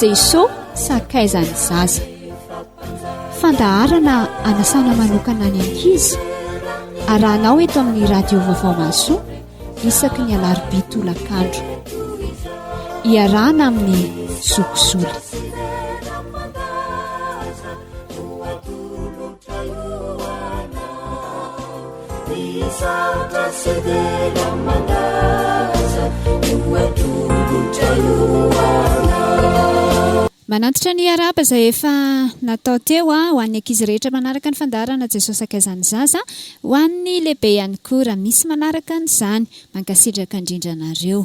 jesosy sakaizany zaza. Fandaharana anasana manokana ny ankizy arahanao eto amin'ny radio vaovao maso isaky ny alarobia tolakandro, iarahana amin'ny zokizoly. Manantitra ny araba izay efa natao teo ho an'ny ankizy rehetra manaraka ny fandaharana jesosy sakaizany zaza, ho an'ny lehibe ihany koa raha misy manaraka an'izany, mankasitraka indrindra anareo.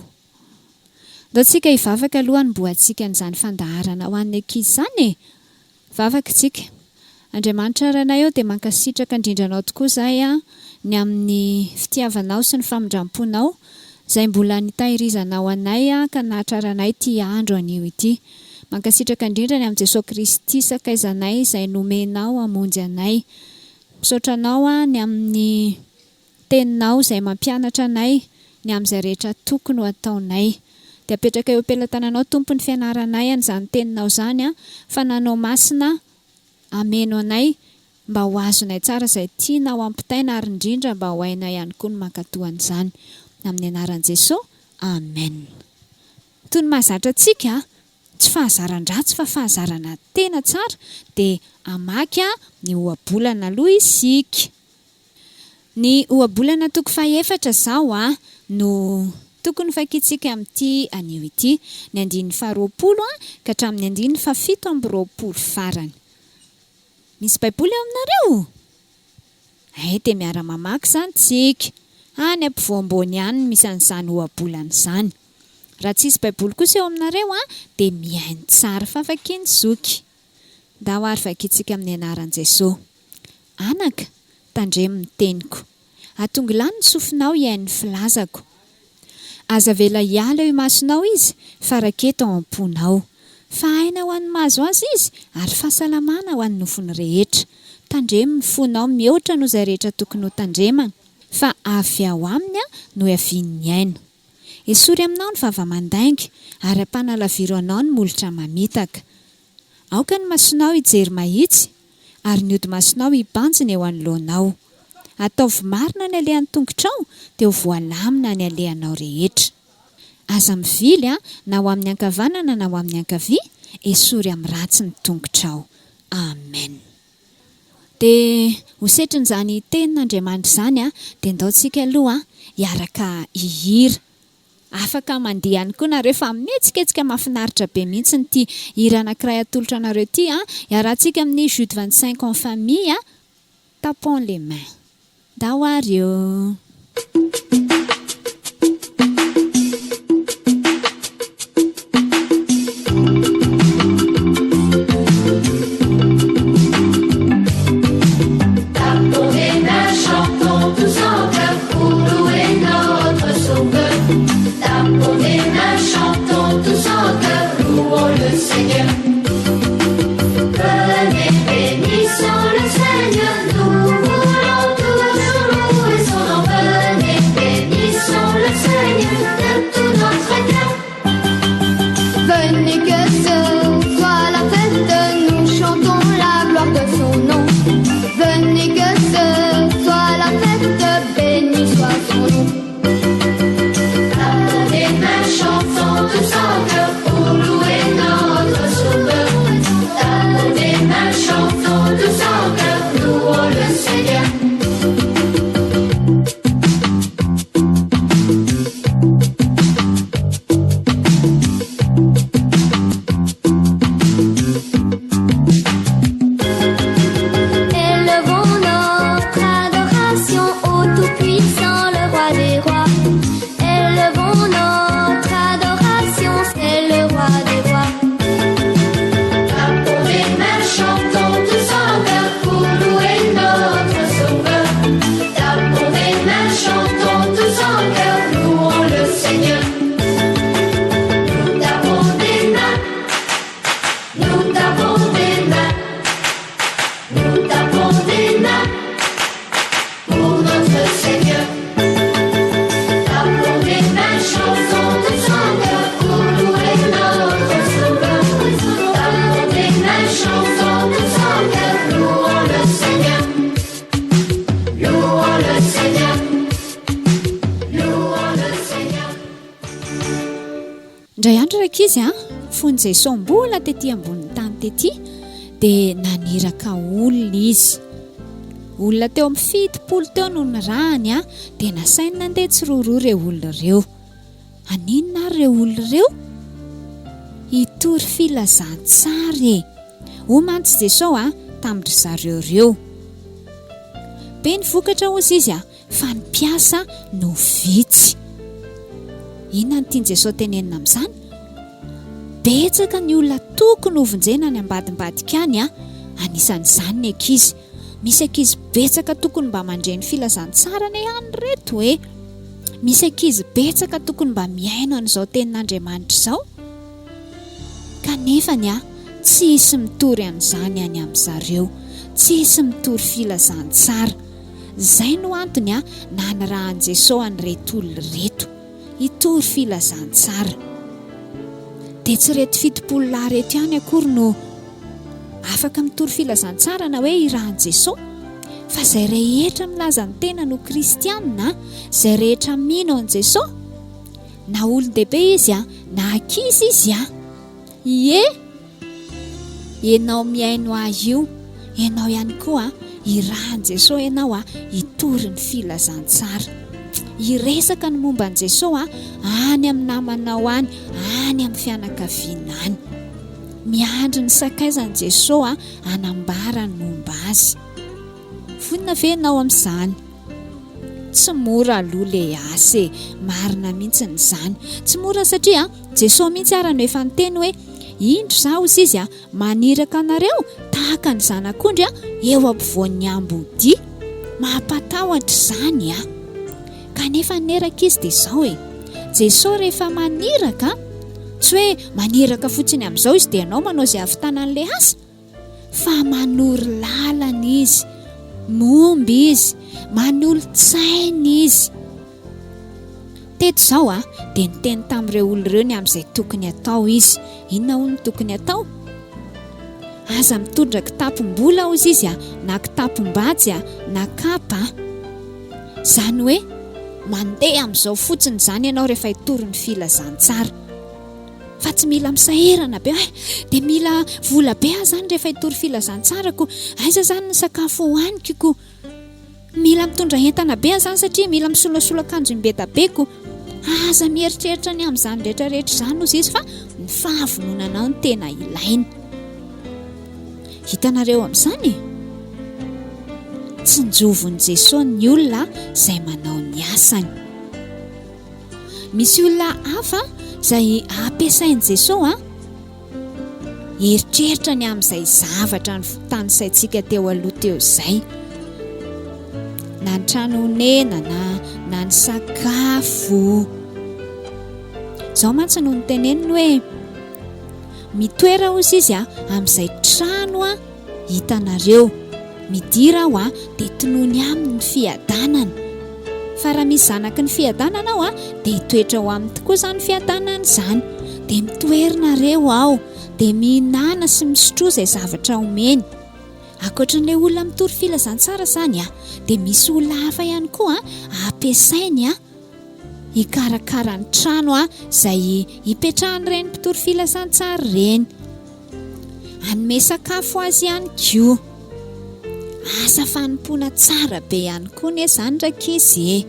Ndaontsika hivavaka aloha ny mboantsika n'izany fandaharana ho an'ny ankizy izany e. Vavaka isika. Andriamanitra ranay eo dia mankasitraka indrindranao tokoa izay ny amin'ny fitiavanao sy ny famindramponao izay mbola nitahirizanao anay ka nahatraranay ity andro anio ity. Mankasitraka indrindra ny amin'ny Jesosy Kristy sakaizanay izay nomenao hamonjy anay. Misaotra anao ny amin'ny teninao izay mampianatra anay ny amin'izay rehetra tokony ho ataonay. Dia apetraka eo am-pelatananao tompon'ny fianaranay an'izany teninao izany fa nanao masina ameno anay mba ho azonay tsara izay tianao ampitaina ary indrindra mba ho hainay ihany koa ny mankatoa an'izany. Amin'ny anaran'i Jesosy, amen. Toy ny mahazatra antsika tsy fahazaran-dratsy fa fahazarana tena tsara dia hamaky ny ohabolana aloha isika. Ny ohabolana toko faha-efatra izao no tokony fakitsika amin'ity anio ity, ny 220 ka hatramin'ny 720 farany. Misy baiboly eo aminareo? Dia miara-mamaky izany tsika. Any ampovoam-boany ihany misy an'izany ohabolana izany. Raha tsisy baiboly kosa eo aminareo dia mihaino tsara fafakiny zoky. Da ho ary vakitsika amin'ny anaran'i Jesosy. Anaka, tandremo ny teniko. Atongilany ny sofinao hiain'ny filazako. Aza vela hiala eo imasonao izy, fa raketo ao am-ponao. Fa aina ho an'ny mahazo azy izy, ary fahasalamana ho an'ny nofony rehetra. Tandremo ny fonao mihoatra noho izay rehetra tokony ho tandremana, fa avy ao aminy no havian'ny aina. Esory aminao ny vava-mandainga, ary ampanalaviro anao ny molotra mamitaka. Aoka ny masonao hijery mahitsy, ary ny ody masonao hibanjina eo anoloanao. Ataovy marina ny alehan'ny tongotrao, dia ho voalamina ny alehanao rehetra. Aza mivily na ho amin'ny ankavanana na ho amin'ny ankavia, esory amin'ny ratsy ny tongotrao. Amen. Dia ho setrin'izany tenin'Andriamanitra izany dia ndaontsika aloha hiaraka hihira. Afaka mandeha ihany koa nareo fa mihetsiketsika mahafinaritra be mihitsy ity hira anankiray atolotra anareo ity. Hiarantsika amin'ny Jeux de 25 en famille, tapons les mains. Da ho ary eo. Bénissons le Seigneur, nous voulons toujours louer son nom. Venez indray andro raiky izy fony Jesosy mbola tetỳ ambonin'ny tany tetỳ dia naniraka olona izy. Olona teo amin'ny 70 teo no nirahany dia nasainy nandeha tsiroaroa ireo olona ireo. Aninona ary ireo olona ireo? Hitory filazantsara omantsy Jesosy tamin'ny zareo ireo. Be ny vokatra ozy izy fa ny mpiasa no vitsy. Inona no tiany Jesosy tenenina amin'izany? Betsaka ny olona tokony hovonjena any ambadimbadika any anisan'izany ny ankizy. Misy ankizy betsaka tokony mba mandre ny filazantsara ny ihany reto misy ankizy betsaka tokony mba miaino an'izao tenin'Andriamanitra izao, kanefa tsy hisy mitory an'izany any amin'zareo, tsy hisy mitory filazantsara. Izay no antony nanirahan Jesosy an'ireto olona reto, hitory filazantsara. Dia tsy reto 70 lahy reto ihany akory no afaka mitory filazantsara na hoe irahan Jesosy, fa izay rehetra milaza ny tena no kristianina, izay rehetra mino an Jesosy, na olon-dehibe izy na ankizy izy ianao miaino ahy io, ianao ihany koa irahan Jesosy, ianao hitory ny filazantsara. Iresaka ny momba an Jesosy any amin'ny namanao any amin'ny fianakaviana any. Miandry ny sakaizan Jesosy anambara ny momba azy. Vonina ve ianao amin'izany? Tsy mora aloha le asa marina mihitsy n'izany. Tsy mora satria Jesosy mihitsy ary no efa niteny hoe indro izaho ozy izy maniraka anareo tahaka ny zanak'ondry eo ampovoan'ny ambodia. Mampatahotra izany kanefa neraka izy dia izao Jesosy rehefa maniraka, tsy hoe maniraka fotsiny amin'izao izy dia ianao manao izay havitanan'le asa, fa manoro lalana izy, momby izy, manolo-tsaina izy. Teto izao dia niteny tamin'ireo olona ireo ny amin'izay tokony atao izy. Inona hono tokony atao? Aza mitondra kitapom-bola hozy izy na kitapom-bajy na kapa. Izany hoe mandeha amin'izao fotsiny izany ianao rehefa hitory ny filazantsara. Fa tsy mila misahirana be dia mila vola be zany rehefa hitory filazantsarako, aiza zany ny sakafo hohanikiko, mila mitondra entana be zany satria mila misolasolak'anjo imbedabeko. Aza mieritreritra ny amin'izany rehetrarehetra izany ozy izy fa ny fahavononana no tena ilaina. Hitanareo amin'izany tsy njovon'i Jesosy ny olona izay manao ny asany. Misy olona hafa izay ampiasain'i Jesosy eritreritra ny amin'izay zavatra ny tanisaintsika teo aloha teo izay, na ny trano honenana na ny sakafo. Izao mantsy no niteneniny hoe mitoera hozy izy amin'izay trano hitanareo, midira aho dia tonoiny aminy ny fiadanana. Fa raha misy zanaky ny fiadanana aho dia hitoetra ao aminy tokoa izany fiadanana izany, dia mitoerinareo aho, dia mihinana sy misotro izay zavatra omeny. Ankoatran'ilay olona mitory filazantsara izany dia misy olona hafa ihany koa ampiasainy hikarakara ny trano izay hipetrahan'ireny mpitory filazantsara ireny, hanome sakafo azy ihany koa. Asa fanompoana tsara be ihany koa ny izany rakizy.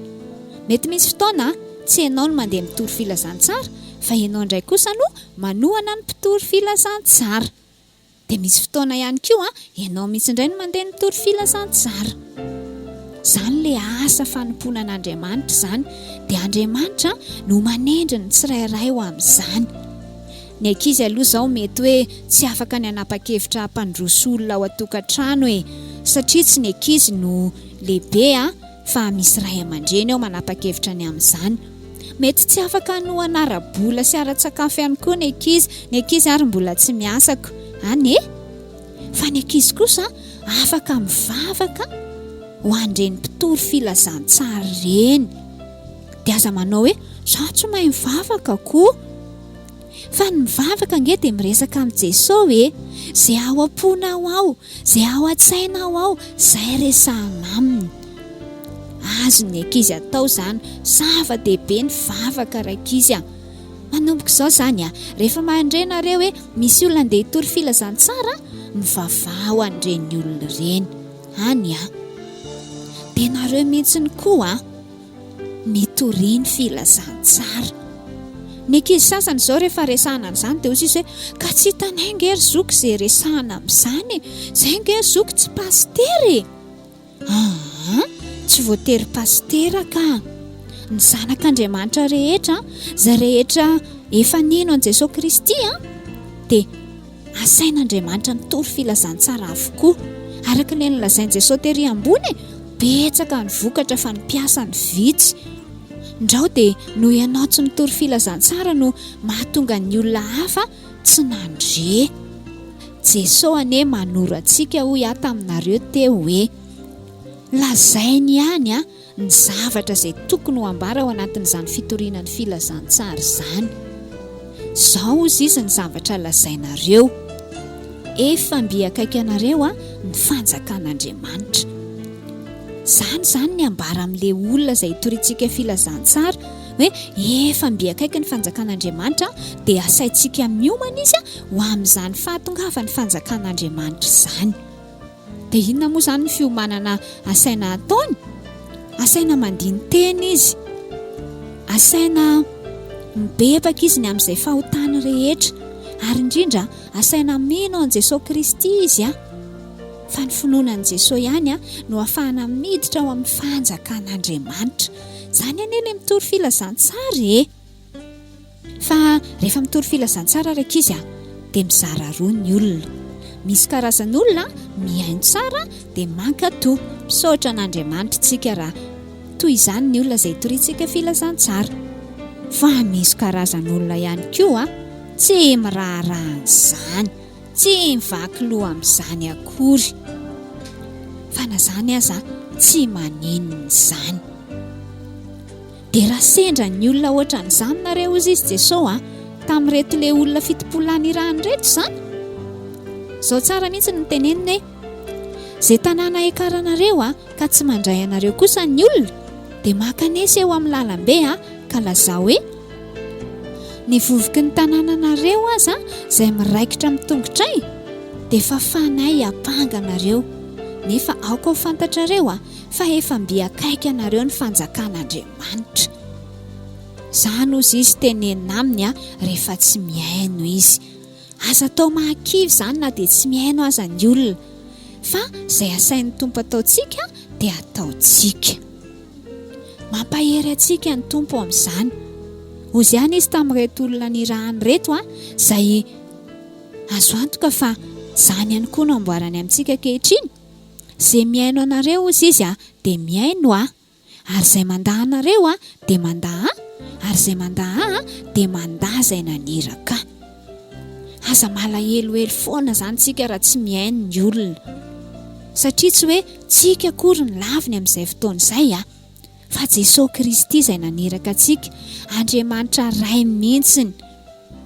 Mety misy fotoana tsy ianao no mandeha mitory filazantsara, fa ianao indray kosa no manohana ny mpitory filazantsara. Dia misy fotoana ihany koa ianao mihitsy indray no mandeha mitory filazantsara. Izany le asa fanompoana an'Andriamanitra izany, dia Andriamanitra no manendry ny tsirairay ho amin'izany. Ny ankizy aloha izao mety hoe tsy afaka ny hanapa-kevitra hampandroso olona ao an-tokantrano satria tsy ny ankizy no lehibe fa misy ray aman-dreny ao manapa-kevitra ny amin'izany. Mety tsy afaka no anara-bola sy ara-tsakafo ihany koa ny ankizy ary mbola tsy miasako fa ny ankizy kosa afaka mivavaka ho andreny mpitory filazantsara ireny. Dia aza manao hoe zaho tsy mahay mivavaka koa, fa ny mivavaka nge dia miresaka amin'ny Jesosy izay ao am-ponao ao, izay ao an-tsainao ao, izay resahana aminy. Azony ankizy atao izany, zava-dehibe ny vavaka rakizy Manomboka izao izany rehefa mandrenareo hoe misy olona andeha hitory filazantsara, mivavao an'ireny olona ireny any dia nareo mihitsiny koa mitoriany filazantsara. Ny ankizy sasany izao rehefa resahana an'izany dia hozy izy hoe ka tsy hitanay ngery zoky izay resahana amin'izany, izay ngery zoky tsy pastery. Tsy voatery pastera ka ny zanak'Andriamanitra rehetra, izay rehetra efa nino an' Jesosy Kristy dia asain'Andriamanitra mitory filazantsara avokoa. Araka ilay nolazain'i Jesosy tery ambony, betsaka ny vokatra fa ny mpiasa ny vitsy. Ndrao dia noho ianao tsy mitory filazantsara no mahatonga ny olona hafa tsy nandre. Jesosy anie manoro antsika hoy taminareo teo hoe lazainy ihany ny zavatra izay tokony ho ambara ao anatin'izany fitoriana ny filazantsara izany. Izao izy ny zavatra lazainareo: efa mbiakaiky anareo ny fanjakan'Andriamanitra. Zany ny ambara amin'ilay olona izay hitoriantsika filazantsara hoe efa mbiakaiky ny fanjakan'Andriamanitra, dia asaintsika miomana izy ho amin'izany fahatongavan'ny fanjakan'Andriamanitra izany. Dia inona moa izany ny fiomanana asaina ataony? Asaina mandiny teny izy, asaina mibebaka izy ny amin'izay fahotany rehetra, ary indrindra asaina mino an' Jesosy Kristy izy fa ny finoanan'i Jesosy ihany no ahafahana miditra ao amin'ny fanjakan'Andriamanitra. Izany ilay mitory filazantsara fa rehefa mitory filazantsara raika izy dia mizara roa ny olona. Misy karazan'olona mihaino tsara dia mankatoa, misaotra an'Andriamanitra tsika raha toy izany ny olona izay hitoriantsika filazantsara. Fa misy karazan'olona ihany koa tsy miraharaha an'izany, tsy mivaky loha amin'izany akory, fa na izany aza tsy maninona izany. Dia raha sendra ny olona ohatra n'izany nareo izy Jesosy tamin'ireto ilay olona fitopolany irany reto izany, izao tsara mihitsy ny teneniny hoe izay tanàna ekaranareo ka tsy mandray anareo kosa ny olona, dia makanesa eo amin'ny lalambe ka lazao hoe ny vovoky ny tanànanareo aza izay miraikitra amin'ny tongotray dia efa fanay apanga anareo, nefa aoka ho fantatrareo fa efa mbiakaiky anareo ny fanjakan'Andriamanitra. Izany ozy izy tenenina aminy rehefa tsy mihaino izy. Aza atao mahakivy izany na dia tsy mihaino aza ny olona, fa izay asain'ny Tompo ataontsika dia ataontsika. Mampahery antsika ny Tompo amin'izany. Ozy ihany izy tamin'ireto olona nirahany reto izay azo antoka fa izany ihany koa no amboarany amintsika ankehitriny. Izay mihaino anareo ozy izy dia mihaino ary izay mandaha anareo dia mandaha, ary izay mandaha dia mandaha izay naniraka. Aza malahelohelo foana izany tsika raha tsy mihaino ny olona, satria tsy hoe tsika akory ny laviny amin'izay fotoana izay fa Jesosy Kristy izay naniraka antsika. Andriamanitra ray mihitsiny.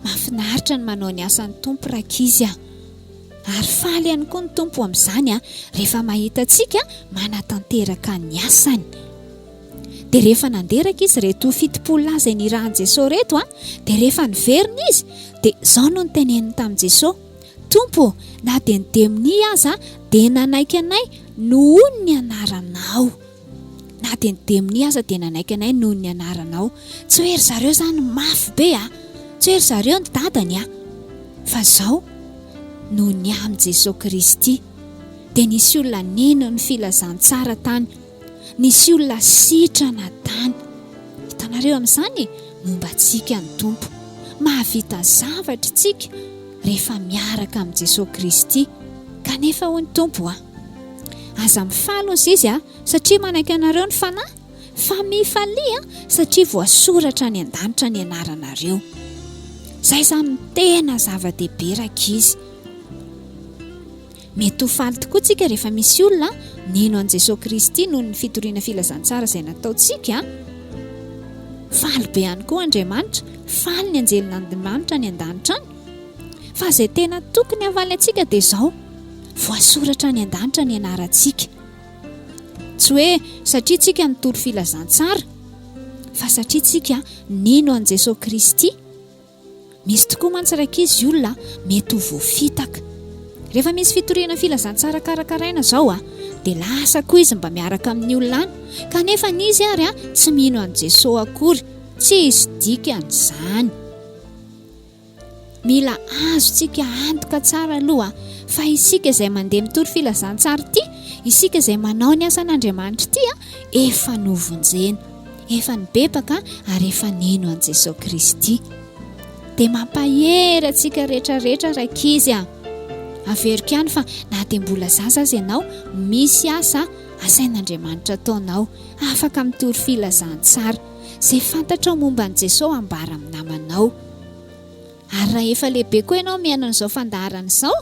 Mahafinaritra ny manao ny asan'ny Tompo rakizy ary faly ihany koa ny Tompo amin'izany rehefa mahita antsika manatanteraka ny asany. Dia rehefa nanderaka izy reto fitopolona izay nirahan'i Jesosy reto dia rehefa niverina izy dia izao no niteneniny tamin'i Jesosy: Tompo, na dia ny demoni aza dia nanaiky anay noho ny anaranao. Na dia ny demoni aza dia nanaiky anay noho ny anaranao. Tsy hoe ry zareo izany mafy be tsy hoe ry zareo ny dadany fa izao noho ny amin'ny Jesosy Kristy. Dia nisy olona nino ny filazantsara tany, nisy olona sitrana tany. Hitanareo amin'izany momba antsika ny Tompo. Mahavita zavatra tsika rehefa miaraka amin'ny Jesosy Kristy. Kanefa ho ny Tompo aza mifaly izy satria manaiky anareo ny fanahy, fa mifalia satria voasoratra ny an-danitra ny anaranareo. Izay izany tena zava-dehibe rakizy. Mety ho faly tokoa tsika rehefa misy olona nino an' Jesosy Kristy noho ny fitoriana filazantsara izay nataontsika. Faly be ihany koa Andriamanitra, faly ny anjelin'Andriamanitra ny an-danitra any. Fa izay tena tokony havaly antsika dia izao: voasoratra ny an-danitra ny anarantsika. Tsy hoe satria tsika nitory filazantsara, fa satria tsika nino an' Jesosy Kristy Misy tokoa mantsiraka izy olona mety ho voafitaka. Rehefa misy fitoriana filazantsara karakaraina zao dia lasa koa izy mba miaraka amin'ny olona any, kanefa n'izy ary tsy mino an' Jesosy akory, tsy izy dika an'izany. Mila azontsika antoka tsara aloha fa isika izay mandeha mitory filazantsara ity, isika izay manao ny asan'Andriamanitra ity efa novonjena, efa nibebaka ary efa nino an' Jesosy Kristy. Dia mampahery antsika rehetrarehetra raikizy averiko ihany fa na dia mbola zaza azy ianao, misy asa asain'Andriamanitra ataonao, afaka mitory filazantsara izay fantatrao momba an' Jesosy ambara amin'ny namanao. Ary raha efa lehibe koa ianao miaina an'izao fandaharana izao,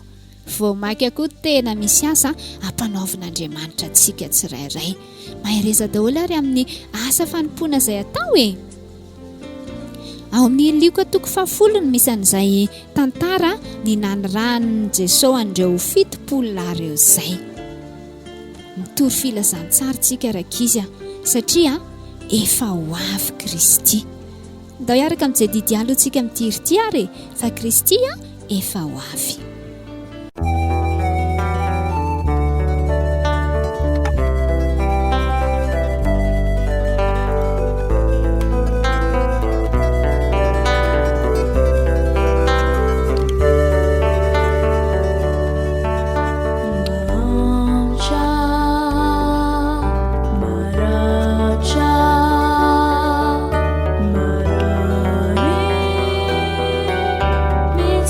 vao maika koa tena misy asa ampanaovin'Andriamanitra antsika tsirairay. Mahereza daholo ary amin'ny asa fanompoana izay atao Ao amin'ny Lioka 10 misy an'izay tantara ny nanirahan'i Jesosy an'ireo 70 ireo izay. Mitory filazantsara tsika rakizy satria efa ho avy Kristy. Ndao hiaraka amin'izay didy aloha tsika mitiry ity ary fa Kristy efa ho avy.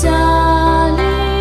Darling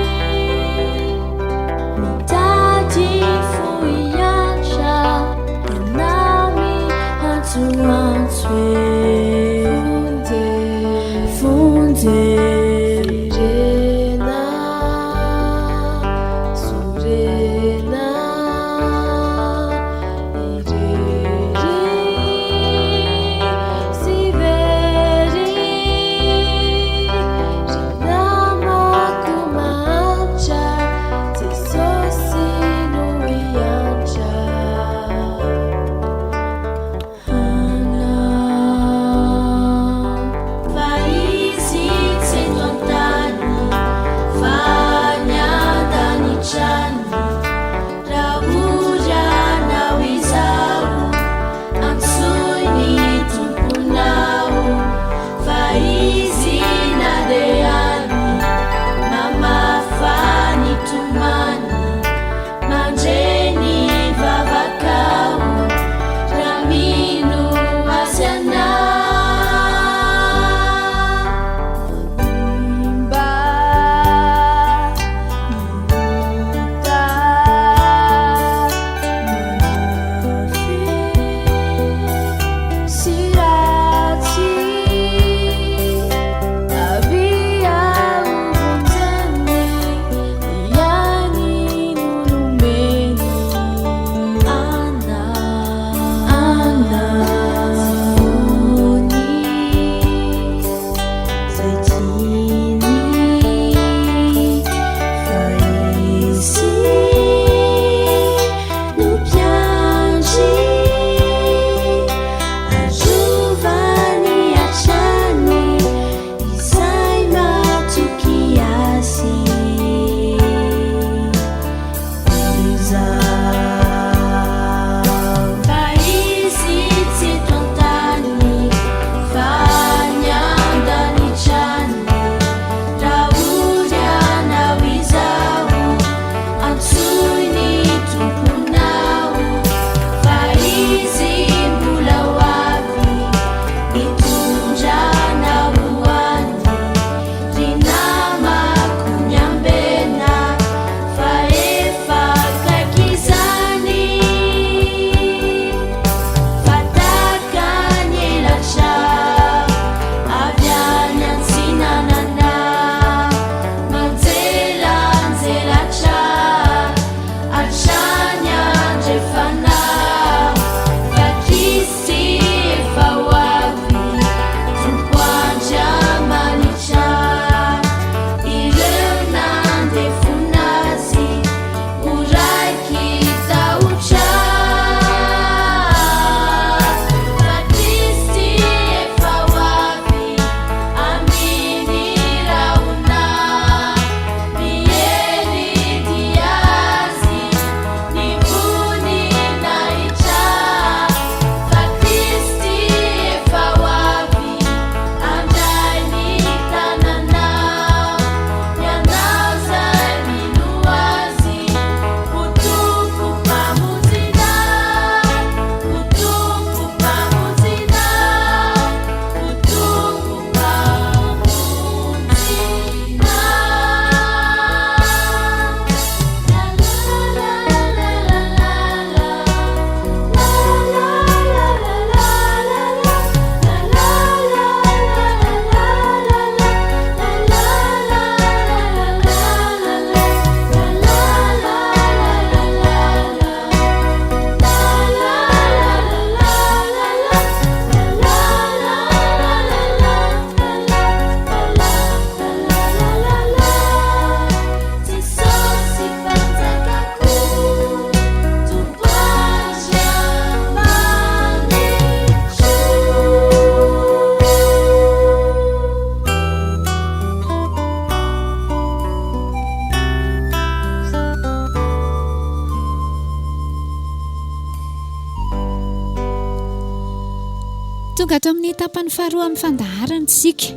tonga ato amin'ny tapany faharoa amin'ny fandaharantsika.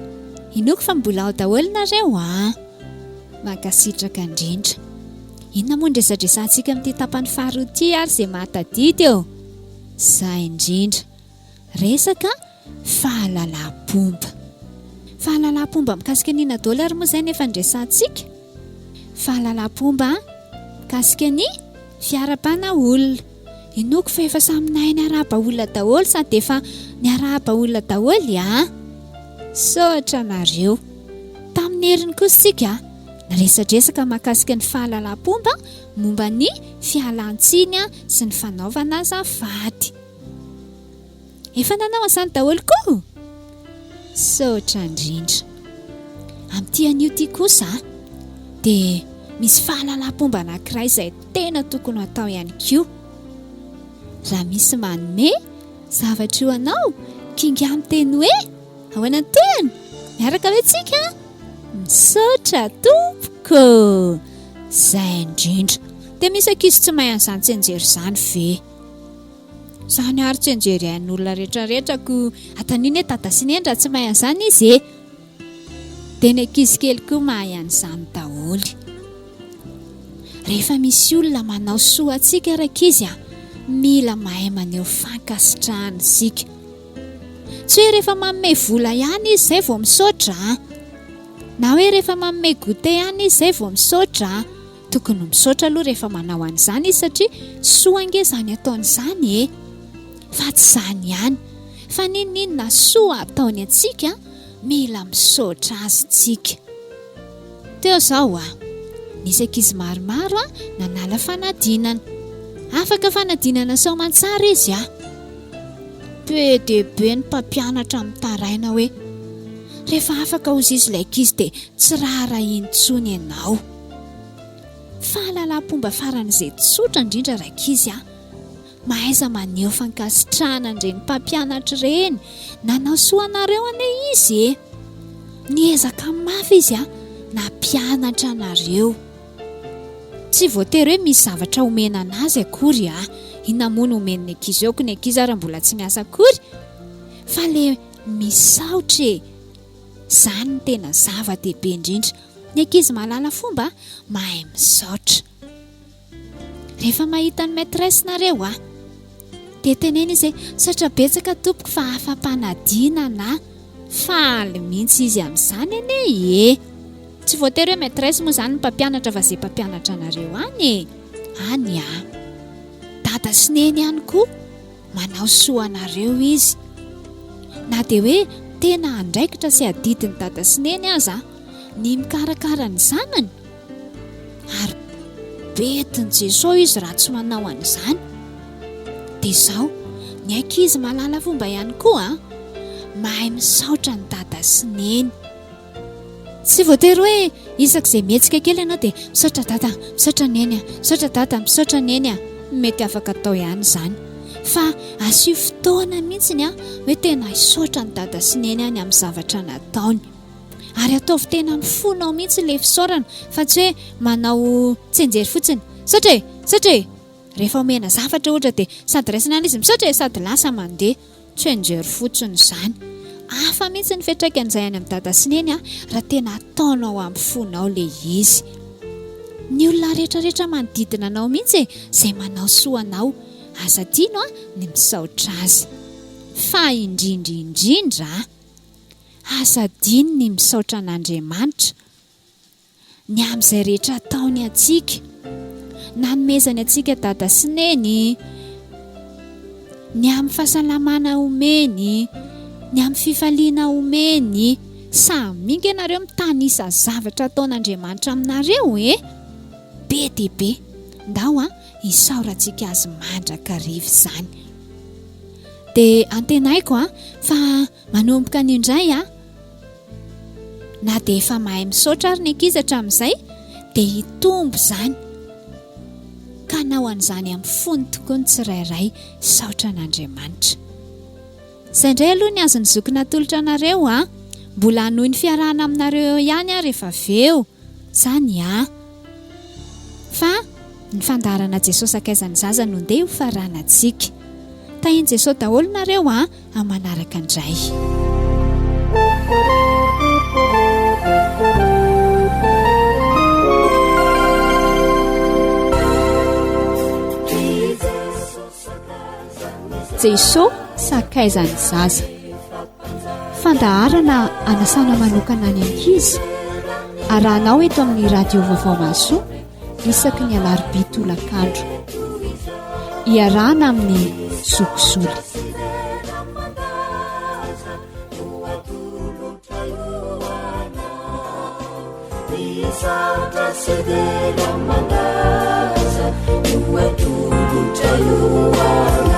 Inoko fa mbola ao daholo nareo mankasitraka indrindra. Inona moa ndresadresantsika amin'ity tapany faharoa ity ary izay mahatadidy eo? Zay indrindra resaka fahalalam-pomba. Fahalalam-pomba mikasika an'ina daholo ary moa izay nefa ndresantsika? Fahalalam-pomba mikasika ny fiarabana olona. Inoko fa efa saminay niarahaba olona daholo sa dia efa niarahaba olona daholo Saotra nareo. Tamin'ny heriny kosa isika naresadresaka mahakasika ny fahalalam-pomba momba ny fialan-tsiny sy ny fanaovana azafady. Efa nanao an'izany daholo koa? Saotra indrindra. Amin'ity anio ity kosa dia misy fahalalam-pomba anankiray izay tena tokony atao ihany koa. Raha misy manome zavatra io anao, kinga amin'ny teny hoe ahoana ny tohany? Miaraka amintsika misaotra tompoko. Zay indrindra. Dia misy ankizy tsy mahay an'izany tsenjery izany ve? Izany ary tsenjery ain'olona rehetrarehetra ko ataniny hoe tata sy neny raha tsy mahay an'izany izy dia ny ankizy kely koa mahay an'izany daholo. Rehefa misy olona manao soa antsika rakizy mila mahay maneho fankasitrahana isika. Tsy hoe rehefa manome vola ihany izy izay vao misaotra na hoe rehefa manome goûté ihany izy izay vao misaotra. Tokony misaotra aloha rehefa manao an'izany izy satria soa ange izany ataon'izany fa tsy izany ihany fa ninona soa ataony antsika mila misaotra azy tsika. Teo izao nisy ankizy maromaro nanala fanadinana. Afaka fanadinana soamantsara izy be dia be ny mpampianatra mitaraina hoe rehefa afaka hozy izy ilay ankizy dia tsy rara intsony ianao. Fahalalam-pomba faran'izay tsotra indrindra rakizy mahaiza maneho fankasitrahana ireny mpampianatra ireny. Nanao soa anareo ane izy niezaka mafy izy nampianatra anareo. Tsy voatery hoe misy zavatra omena anazy akory inona moa no omen'ny ankizy eo, ko ny ankizy ary mbola tsy miasa akory fa le misaotra izany ny tena zava-dehibe indrindra. Ny ankizy mahalala fomba mahay misaotra. Rehefa mahita ny maîtressenareo dia tenena izy saotra betsaka tompoko fa afa-panadinana. Faly mihitsy izy amin'izany anie tsy voatery hoe maîtresse moa izany ny mpampianatra fa izay mpampianatra anareo any dada sy neny ihany koa manao soa anareo izy. Na dia hoe tena andraikitra sy adidiny dada sy neny aza ny mikarakara ny zanany ary betiny Jesosy izy raha tsy manao an'izany. Dia izao ny ankizy malala fomba ihany koa mahay misaotra ny dada sy neny. Tsy voatery hoe isak'izay mihetsika kely ianao dia misaotra dada, misaotra neny, misaotra dada, misaotra neny mety afaka atao ihany izany fa asio fotoana mihitsiny hoe tena hisaotra ny dada sy neny any amin'ny zavatra nataony ary ataovy tena mifonao mihitsy ilay fisaorana fa tsy hoe manao tsenjery fotsiny. Saotra rehefa omena zavatra ohatra dia sady raisina izy misaotra sady lasa mandeha. Tsenjery fotsiny izany. Hafa mihitsy ny fiantraikan'izay any amin'ny dada sy neny raha tena ataonao amin'ny fonao ilay izy. Ny olona rehetrarehetra manodidina anao mihitsy izay manao soanao aza tiano ny misaotra azy. Fa indrindra aza diny ny misaotra an'Andriamanitra ny amin'izay rehetra ataony atsika, nanomezany atsika dada sy neny, ny amin'ny fahasalamana omeny, ny amin'ny fifaliana omeny. Samy minga ianareo mitanisa zavatra ataon'Andriamanitra aminareo be dia be. Ndao hisaorantsika azy mandrakariva izany. Dia antenaiko fa manomboka an'indray na dia efa mahay misaotra ary ny ankizy hatramin'izay dia hitombo izany ka nao an'izany amin'ny fony tokoa ny tsirairay saotra an'Andriamanitra. Izay indray aloha ny azony zoky natolotra anareo mbola hanohy ny fiarahana aminareo ihany rehefa aveo izany fa ny fandaharana Jesosy akaizan'ny zaza no ndeha ho faranantsika. tahian Jesosy daholo nareo amin'ny manaraka indray. Jesosy sakaizany zaza. Fandaharana anasana manokana ny ankizy arahanao eto amin'ny radio vaovao masoa isaky ny alarobia tolakandro iarahana amin'ny zokizoly. Thank you.